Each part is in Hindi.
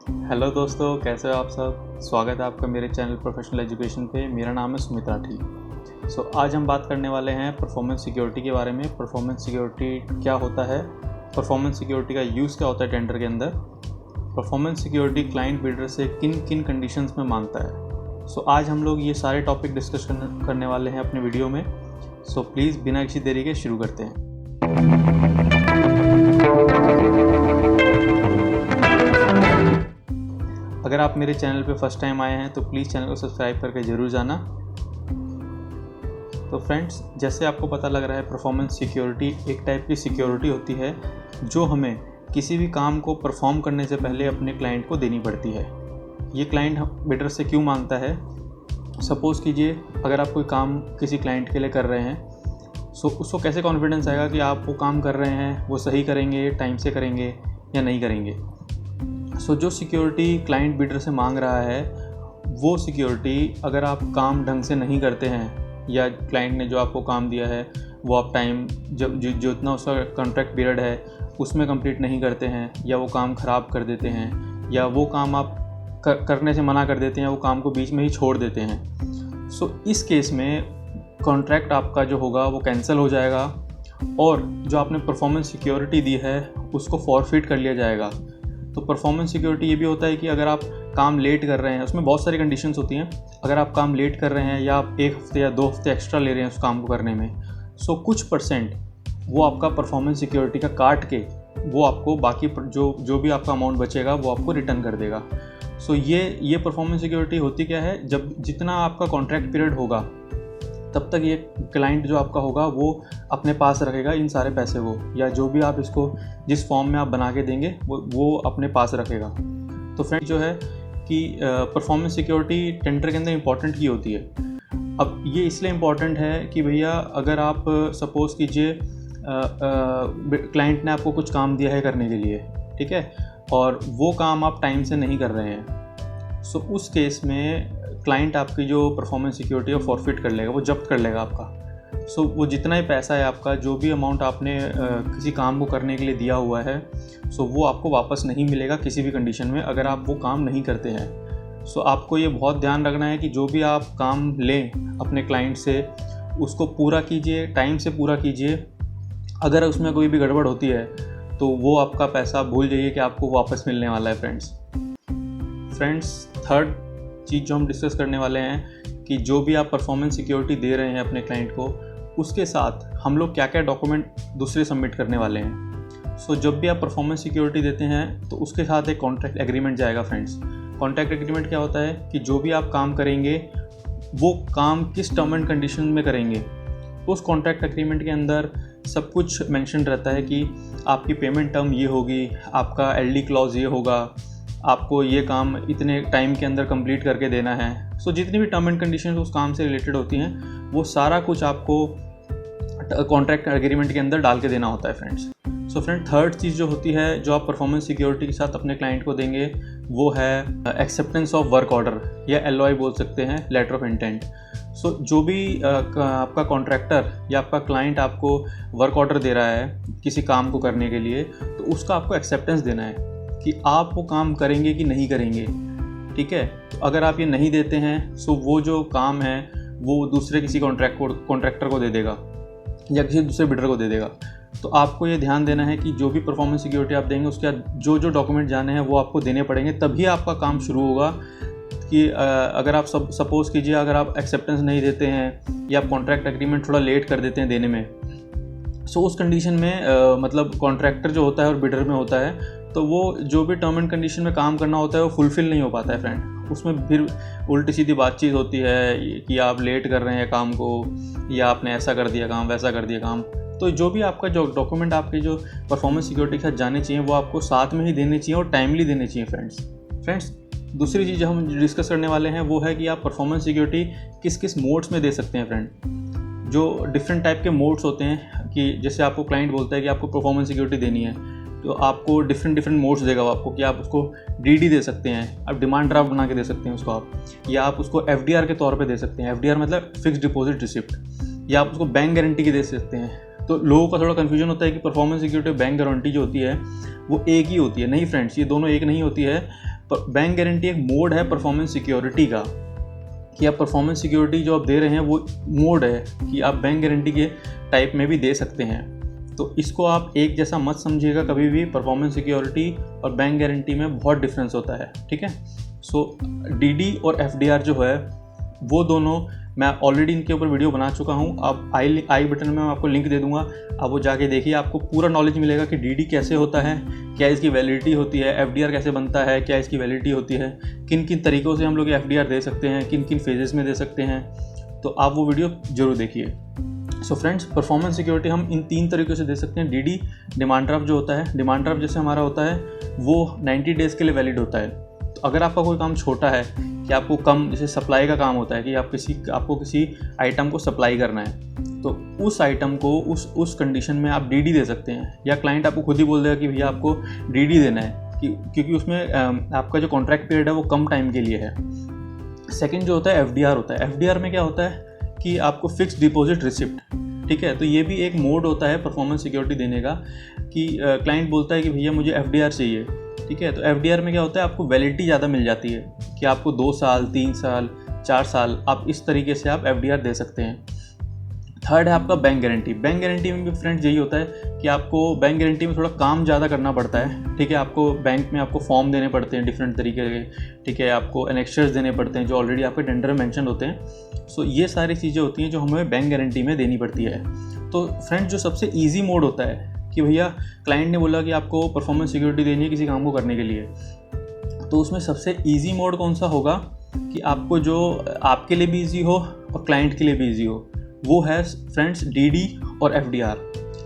हेलो दोस्तों, कैसे हो आप सब। स्वागत है आपका मेरे चैनल प्रोफेशनल एजुकेशन पे। मेरा नाम है सुमित राठी। आज हम बात करने वाले हैं परफॉर्मेंस सिक्योरिटी के बारे में। परफॉर्मेंस सिक्योरिटी क्या होता है, परफॉर्मेंस सिक्योरिटी का यूज़ क्या होता है टेंडर के अंदर, परफॉर्मेंस सिक्योरिटी क्लाइंट बिल्डर से किन किन कंडीशंस में मांगता है। आज हम लोग ये सारे टॉपिक डिस्कस करने वाले हैं अपने वीडियो में। प्लीज़ बिना किसी देरी के शुरू करते हैं। अगर आप मेरे चैनल पे फर्स्ट टाइम आए हैं तो प्लीज़ चैनल को सब्सक्राइब करके ज़रूर जाना। तो फ्रेंड्स, जैसे आपको पता लग रहा है, परफॉर्मेंस सिक्योरिटी एक टाइप की सिक्योरिटी होती है जो हमें किसी भी काम को परफॉर्म करने से पहले अपने क्लाइंट को देनी पड़ती है। ये क्लाइंट बिल्डर से क्यों मांगता है। सपोज़ कीजिए, अगर आप कोई काम किसी क्लाइंट के लिए कर रहे हैं, उसको कैसे कॉन्फिडेंस आएगा कि आप वो काम कर रहे हैं वो सही करेंगे, टाइम से करेंगे या नहीं करेंगे। जो सिक्योरिटी क्लाइंट बिल्डर से मांग रहा है, वो सिक्योरिटी अगर आप काम ढंग से नहीं करते हैं या क्लाइंट ने जो आपको काम दिया है वो आप टाइम जो इतना उसका कॉन्ट्रैक्ट पीरियड है उसमें कंप्लीट नहीं करते हैं, या वो काम ख़राब कर देते हैं, या वो काम आप करने से मना कर देते हैं, वो काम को बीच में ही छोड़ देते हैं। इस केस में कॉन्ट्रैक्ट आपका जो होगा वो कैंसिल हो जाएगा और जो आपने परफॉर्मेंस सिक्योरिटी दी है उसको फॉरफिट कर लिया जाएगा। तो परफॉर्मेंस सिक्योरिटी ये भी होता है कि अगर आप काम लेट कर रहे हैं, उसमें बहुत सारी कंडीशंस होती हैं। अगर आप काम लेट कर रहे हैं या आप 1 हफ्ते या 2 हफ्ते एक्स्ट्रा ले रहे हैं उस काम को करने में, कुछ परसेंट वो आपका परफॉर्मेंस सिक्योरिटी का काट के वो आपको बाकी जो भी आपका अमाउंट बचेगा वो आपको रिटर्न कर देगा। ये परफॉर्मेंस सिक्योरिटी होती क्या है, जब जितना आपका कॉन्ट्रैक्ट पीरियड होगा तब तक ये क्लाइंट जो आपका होगा वो अपने पास रखेगा इन सारे पैसे को, या जो भी आप इसको जिस फॉर्म में आप बना के देंगे वो अपने पास रखेगा। तो फ्रेंड, जो है कि परफॉर्मेंस सिक्योरिटी टेंडर के अंदर इम्पॉर्टेंट की होती है। अब ये इसलिए इम्पॉर्टेंट है कि भैया, अगर आप सपोज़ कीजिए क्लाइंट ने आपको कुछ काम दिया है करने के लिए, ठीक है, और वो काम आप टाइम से नहीं कर रहे हैं, उस केस में क्लाइंट आपकी जो परफॉर्मेंस सिक्योरिटी है फॉरफिट कर लेगा, वो जब्त कर लेगा आपका। वो जितना ही पैसा है आपका, जो भी अमाउंट आपने किसी काम को करने के लिए दिया हुआ है, वो आपको वापस नहीं मिलेगा किसी भी कंडीशन में अगर आप वो काम नहीं करते हैं। आपको ये बहुत ध्यान रखना है कि जो भी आप काम लें अपने क्लाइंट से उसको पूरा कीजिए, टाइम से पूरा कीजिए। अगर उसमें कोई भी गड़बड़ होती है तो वो आपका पैसा भूल जाइए कि आपको वापस मिलने वाला है। फ्रेंड्स, थर्ड चीज़ जो हम डिस्कस करने वाले हैं कि जो भी आप परफॉर्मेंस सिक्योरिटी दे रहे हैं अपने क्लाइंट को, उसके साथ हम लोग क्या क्या डॉक्यूमेंट दूसरे सबमिट करने वाले हैं। जब भी आप परफॉर्मेंस सिक्योरिटी देते हैं तो उसके साथ एक कॉन्ट्रैक्ट एग्रीमेंट जाएगा। फ्रेंड्स, कॉन्ट्रैक्ट एग्रीमेंट क्या होता है कि जो भी आप काम करेंगे वो काम किस टर्म एंड कंडीशन में करेंगे। उस कॉन्ट्रैक्ट एग्रीमेंट के अंदर सब कुछ मेंशन रहता है कि आपकी पेमेंट टर्म ये होगी, आपका एलडी क्लॉज ये होगा, आपको ये काम इतने टाइम के अंदर कंप्लीट करके देना है। जितनी भी टर्म एंड कंडीशन उस काम से रिलेटेड होती हैं वो सारा कुछ आपको कॉन्ट्रैक्ट एग्रीमेंट के अंदर डाल के देना होता है। फ्रेंड्स, थर्ड चीज़ जो होती है जो आप परफॉर्मेंस सिक्योरिटी के साथ अपने क्लाइंट को देंगे वो है एक्सेप्टेंस ऑफ वर्क ऑर्डर, या LOI बोल सकते हैं, लेटर ऑफ इंटेंट। जो भी आपका कॉन्ट्रैक्टर या आपका क्लाइंट आपको वर्क ऑर्डर दे रहा है किसी काम को करने के लिए, तो उसका आपको एक्सेप्टेंस देना है कि आप वो काम करेंगे कि नहीं करेंगे। ठीक है, तो अगर आप ये नहीं देते हैं वो जो काम है वो दूसरे किसी कॉन्ट्रैक्टर को दे देगा या किसी दूसरे बिल्डर को दे देगा। तो आपको ये ध्यान देना है कि जो भी परफॉर्मेंस सिक्योरिटी आप देंगे उसके बाद जो डॉक्यूमेंट जाने हैं वो आपको देने पड़ेंगे, तभी आपका काम शुरू होगा। कि अगर आप सपोज़ कीजिए, अगर आप एक्सेप्टेंस नहीं देते हैं या आप कॉन्ट्रैक्ट एग्रीमेंट थोड़ा लेट कर देते हैं देने में, उस कंडीशन में मतलब कॉन्ट्रैक्टर जो होता है और बिल्डर में होता है, तो वो जो भी टर्म एंड कंडीशन में काम करना होता है वो फुलफ़िल नहीं हो पाता है। फ्रेंड, उसमें फिर उल्टी सीधी बातचीत होती है कि आप लेट कर रहे हैं काम को, या आपने ऐसा कर दिया काम, वैसा कर दिया काम। तो जो भी आपका जो डॉक्यूमेंट आपके जो परफॉर्मेंस सिक्योरिटी के साथ जाने चाहिए वो आपको साथ में ही देने चाहिए और टाइमली देने चाहिए। फ्रेंड्स, दूसरी चीज़ जो हम डिस्कस करने वाले हैं वो है कि आप परफॉर्मेंस सिक्योरिटी किस किस मोड्स में दे सकते हैं। फ्रेंड, जो डिफरेंट टाइप के मोड्स होते हैं कि जैसे आपको क्लाइंट बोलता है कि आपको परफॉर्मेंस सिक्योरिटी देनी है, तो आपको डिफरेंट मोड्स देगा वो आपको, कि आप उसको DD दे सकते हैं, आप डिमांड ड्राफ्ट बना के दे सकते हैं उसको आप, या आप उसको FDR के तौर पे दे सकते हैं। FDR मतलब फिक्स डिपॉजिट रिसिप्ट, या आप उसको बैंक गारंटी की दे सकते हैं। तो लोगों का थोड़ा कन्फ्यूजन होता है कि परफॉर्मेंस सिक्योरिटी बैंक गारंटी जो होती है वो एक ही होती है। नहीं फ्रेंड्स, ये दोनों एक नहीं होती है। पर बैंक गारंटी एक मोड है परफॉर्मेंस सिक्योरिटी का, कि आप परफॉर्मेंस सिक्योरिटी जो आप दे रहे हैं वो मोड है कि आप बैंक गारंटी के टाइप में भी दे सकते हैं। तो इसको आप एक जैसा मत समझिएगा कभी भी, परफॉर्मेंस सिक्योरिटी और बैंक गारंटी में बहुत डिफरेंस होता है, ठीक है। सो डीडी और एफडीआर जो है वो दोनों मैं ऑलरेडी इनके ऊपर वीडियो बना चुका हूँ। आप आई बटन में मैं आपको लिंक दे दूंगा, आप वो जाके देखिए, आपको पूरा नॉलेज मिलेगा कि डीडी कैसे होता है, क्या इसकी वैलिडिटी होती है, एफडीआर कैसे बनता है, क्या इसकी वैलिडिटी होती है, किन किन तरीक़ों से हम लोग एफडीआर दे सकते हैं, किन किन फेजेस में दे सकते हैं। तो आप वो वीडियो ज़रूर देखिए। सो फ्रेंड्स, परफॉर्मेंस सिक्योरिटी हम इन 3 तरीक़ों से दे सकते हैं। डीडी डिमांड ड्राफ्ट जो होता है, डिमांड ड्राफ्ट जैसे हमारा होता है वो 90 डेज़ के लिए वैलिड होता है। तो अगर आपका कोई काम छोटा है कि आपको कम, जैसे सप्लाई का काम होता है कि आपको किसी आइटम को सप्लाई करना है, तो उस आइटम को उस कंडीशन में आप डीडी दे सकते हैं, या क्लाइंट आपको खुद ही बोल देगा कि भैया आपको डीडी देना है, क्योंकि उसमें आपका जो कॉन्ट्रैक्ट पीरियड है वो कम टाइम के लिए है। सेकंड जो होता है एफडीआर होता है। एफडीआर में क्या होता है कि आपको फिक्स डिपॉजिट रिसिप्ट, ठीक है। तो ये भी एक मोड होता है परफॉर्मेंस सिक्योरिटी देने का, कि क्लाइंट बोलता है कि भैया मुझे एफडीआर चाहिए, ठीक है। तो एफडीआर में क्या होता है, आपको वैलिडिटी ज़्यादा मिल जाती है कि आपको 2 साल, 3 साल, 4 साल, आप इस तरीके से आप एफडीआर दे सकते हैं। थर्ड है आपका बैंक गारंटी। बैंक गारंटी में भी फ्रेंड्स यही होता है कि आपको बैंक गारंटी में थोड़ा काम ज़्यादा करना पड़ता है, ठीक है। आपको बैंक में आपको फॉर्म देने पड़ते हैं डिफरेंट तरीके के, ठीक है। आपको एनेक्चर्स देने पड़ते हैं जो ऑलरेडी आपके टेंडर में मेंशन होते हैं। सो ये सारी चीज़ें होती हैं जो हमें बैंक गारंटी में देनी पड़ती है। तो फ्रेंड्स, जो सबसे ईजी मोड होता है कि भैया क्लाइंट ने बोला कि आपको परफॉर्मेंस सिक्योरिटी देनी है किसी काम को करने के लिए, तो उसमें सबसे ईजी मोड कौन सा होगा कि आपको जो आपके लिए भी ईजी हो और क्लाइंट के लिए भी ईजी हो, वो है फ्रेंड्स डीडी और एफडीआर।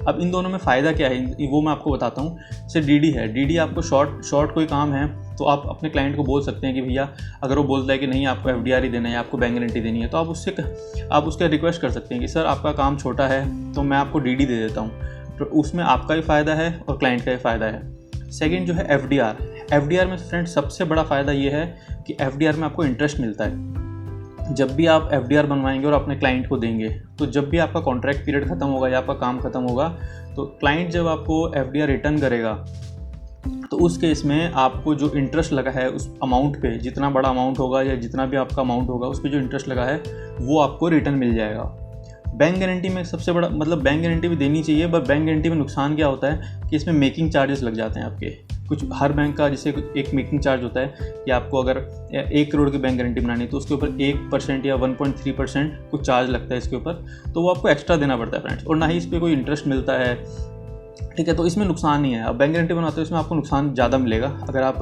अब इन दोनों में फ़ायदा क्या है वो मैं आपको बताता हूँ। जैसे डीडी है, डीडी आपको शॉर्ट कोई काम है तो आप अपने क्लाइंट को बोल सकते हैं कि भैया अगर वो बोलता है कि नहीं आपको एफडीआर ही देना है, आपको बैंक गारंटी देनी है, तो आप उसके रिक्वेस्ट कर सकते हैं कि सर आपका काम छोटा है तो मैं आपको डीडी दे देता हूँ। तो उसमें आपका भी फ़ायदा है और क्लाइंट का भी फ़ायदा है। सेकंड जो है एफडीआर। एफडीआर में फ्रेंड्स सबसे बड़ा फ़ायदा ये है कि एफडीआर में आपको इंटरेस्ट मिलता है। जब भी आप एफडीआर बनवाएंगे और अपने क्लाइंट को देंगे, तो जब भी आपका कॉन्ट्रैक्ट पीरियड ख़त्म होगा या आपका काम ख़त्म होगा, तो क्लाइंट जब आपको एफडीआर रिटर्न करेगा, तो उस केस में आपको जो इंटरेस्ट लगा है उस अमाउंट पे, जितना बड़ा अमाउंट होगा या जितना भी आपका अमाउंट होगा उस पर जो इंटरेस्ट लगा है वो आपको रिटर्न मिल जाएगा। बैंक गारंटी में सबसे बड़ा मतलब बैंक गारंटी भी देनी चाहिए, बट बैंक गारंटी में नुकसान क्या होता है कि इसमें मेकिंग चार्जेस लग जाते हैं आपके कुछ। हर बैंक का जैसे एक मेकिंग चार्ज होता है कि आपको अगर 1 करोड़ की बैंक गारंटी बनानी है तो उसके ऊपर 1% या 1.3% कुछ चार्ज लगता है इसके ऊपर, तो वो आपको एक्स्ट्रा देना पड़ता है फ्रेंड्स, और ना ही इस पर कोई इंटरेस्ट मिलता है, ठीक है। तो इसमें नुकसान नहीं है। अब बैंक गारंटी बनाते हो इसमें आपको नुकसान ज़्यादा मिलेगा। अगर आप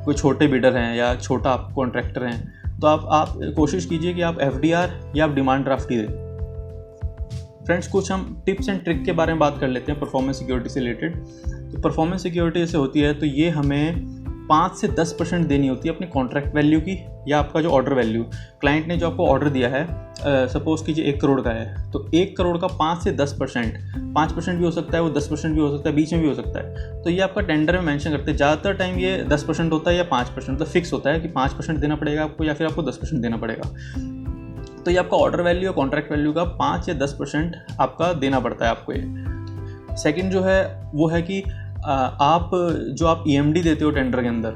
कोई छोटे बिडर हैं या छोटा आप कॉन्ट्रैक्टर हैं तो आप कोशिश कीजिए कि आप एफडीआर या आप डिमांड ड्राफ्ट ही दें। फ्रेंड्स, कुछ हम टिप्स एंड ट्रिक के बारे में बात कर लेते हैं परफॉर्मेंस सिक्योरिटी से रिलेटेड। तो परफॉर्मेंस सिक्योरिटी जैसे होती है तो ये हमें 5 से 10% देनी होती है अपनी कॉन्ट्रैक्ट वैल्यू की, या आपका जो ऑर्डर वैल्यू, क्लाइंट ने जो आपको ऑर्डर दिया है, सपोज कीजिए 1 करोड़ का है, तो 1 करोड़ का 5 से 10%, 5% भी हो सकता है, वो 10% भी हो सकता है, बीच में भी हो सकता है। तो ये आपका टेंडर में मेंशन करते हैं। ज़्यादातर टाइम ये 10% होता है या 5%, मतलब फिक्स होता है कि 5% देना पड़ेगा आपको या फिर आपको 10% देना पड़ेगा। तो ये आपका ऑर्डर वैल्यू और कॉन्ट्रैक्ट वैल्यू का 5 या 10% आपका देना पड़ता है आपको ये। सेकंड जो है वो है कि आप ईएमडी देते हो टेंडर के अंदर,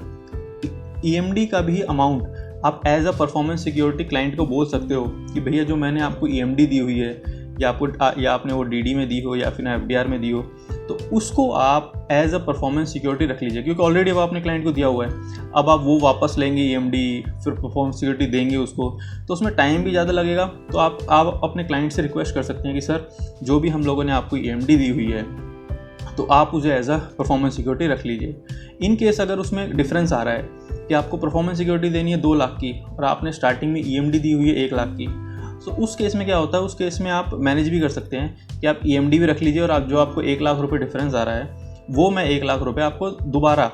ईएमडी का भी अमाउंट आप as a performance security client को बोल सकते हो कि भैया जो मैंने आपको ईएमडी दी हुई है या आपने वो डीडी में दी हो या फिर एफडीआर में दी हो, तो उसको आप एज अ परफॉर्मेंस सिक्योरिटी रख लीजिए, क्योंकि ऑलरेडी अब आपने क्लाइंट को दिया हुआ है। अब आप वो वापस लेंगे ईएमडी, फिर परफॉर्मेंस सिक्योरिटी देंगे उसको, तो उसमें टाइम भी ज़्यादा लगेगा। तो आप अपने क्लाइंट से रिक्वेस्ट कर सकते हैं कि सर जो भी हम लोगों ने आपको ईएमडी दी हुई है तो आप उसे एज अ परफॉर्मेंस सिक्योरिटी रख लीजिए। इन केस अगर उसमें डिफरेंस आ रहा है कि आपको परफॉर्मेंस सिक्योरिटी देनी है 2 लाख की और आपने स्टार्टिंग में ईएमडी दी हुई है 1 लाख की, तो उस केस में क्या होता है, उस केस में आप मैनेज भी कर सकते हैं कि आप ईएमडी भी रख लीजिए और आप जो आपको 1 लाख रुपये डिफरेंस आ रहा है वो मैं 1 लाख रुपये आपको दोबारा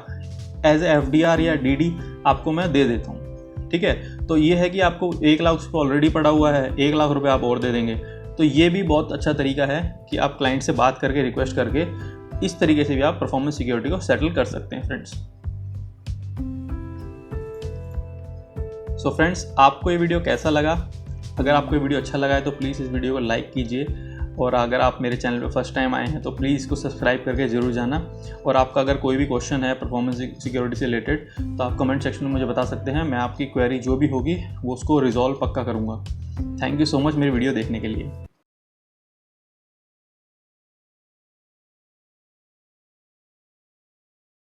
एज ए एफडीआर या डीडी आपको मैं दे देता हूँ, ठीक है। तो ये है कि आपको 1 लाख उस पर ऑलरेडी पड़ा हुआ है, 1 लाख रुपये आप और दे देंगे। तो ये भी बहुत अच्छा तरीका है कि आप क्लाइंट से बात करके रिक्वेस्ट करके इस तरीके से भी आप परफॉर्मेंस सिक्योरिटी को सेटल कर सकते हैं फ्रेंड्स। सो फ्रेंड्स, आपको ये वीडियो कैसा लगा? अगर आपको ये वीडियो अच्छा लगा है तो प्लीज़ इस वीडियो को लाइक कीजिए और अगर आप मेरे चैनल पर फर्स्ट टाइम आए हैं तो प्लीज़ इसको सब्सक्राइब करके ज़रूर जाना। और आपका अगर कोई भी क्वेश्चन है परफॉर्मेंस सिक्योरिटी से रिलेटेड तो आप कमेंट सेक्शन में मुझे बता सकते हैं। मैं आपकी क्वेरी जो भी होगी वो उसको रिजॉल्व पक्का करूँगा। थैंक यू सो मच मेरी वीडियो देखने के लिए।